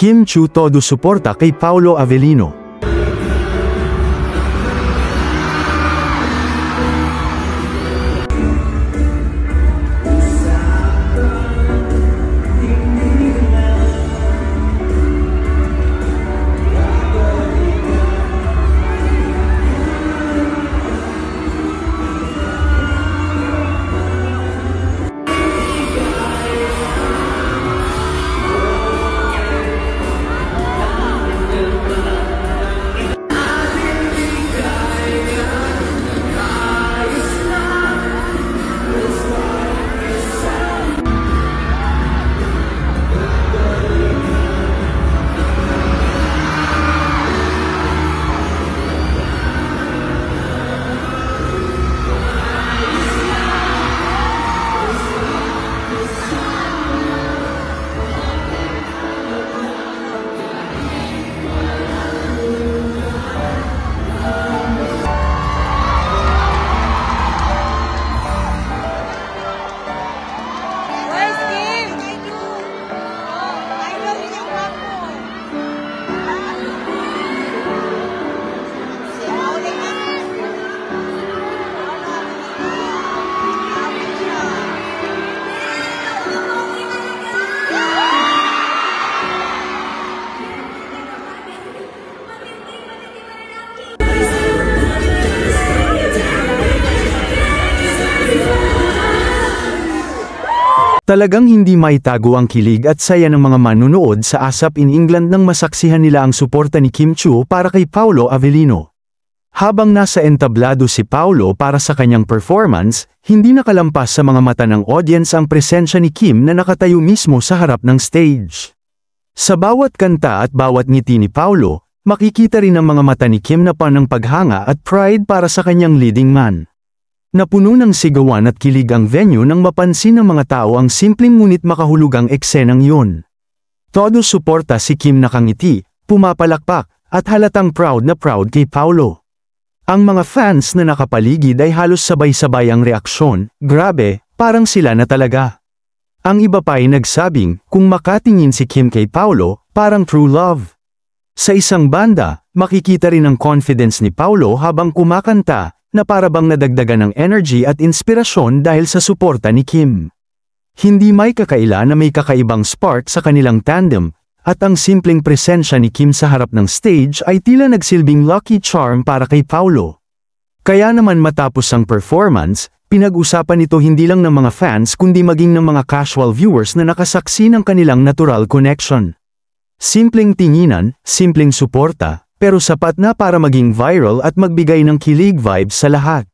Kim Chiu todo suporta kay Paolo Avellino. Talagang hindi maitago ang kilig at saya ng mga manunood sa ASAP in England nang masaksihan nila ang suporta ni Kim Chiu para kay Paolo Avellino. Habang nasa entablado si Paolo para sa kanyang performance, hindi nakalampas sa mga mata ng audience ang presensya ni Kim na nakatayo mismo sa harap ng stage. Sa bawat kanta at bawat ngiti ni Paolo, makikita rin ang mga mata ni Kim na panang paghanga at pride para sa kanyang leading man. Napuno ng sigawan at kilig ang venue nang mapansin ng mga tao ang simpleng ngunit makahulugang eksenang yun. Todo suporta si Kim nakangiti, pumapalakpak, at halatang proud na proud kay Paolo. Ang mga fans na nakapaligid ay halos sabay-sabay ang reaksyon, grabe, parang sila na talaga. Ang iba pa ay nagsabing, kung makatingin si Kim kay Paolo, parang true love. Sa isang banda, makikita rin ang confidence ni Paolo habang kumakanta, na para bang nadagdagan ng energy at inspirasyon dahil sa suporta ni Kim. Hindi may kakaila na may kakaibang spark sa kanilang tandem, at ang simpleng presensya ni Kim sa harap ng stage ay tila nagsilbing lucky charm para kay Paolo. Kaya naman matapos ang performance, pinag-usapan ito hindi lang ng mga fans kundi maging ng mga casual viewers na nakasaksi ng kanilang natural connection. Simpleng tinginan, simpleng suporta, pero sapat na para maging viral at magbigay ng kilig vibes sa lahat.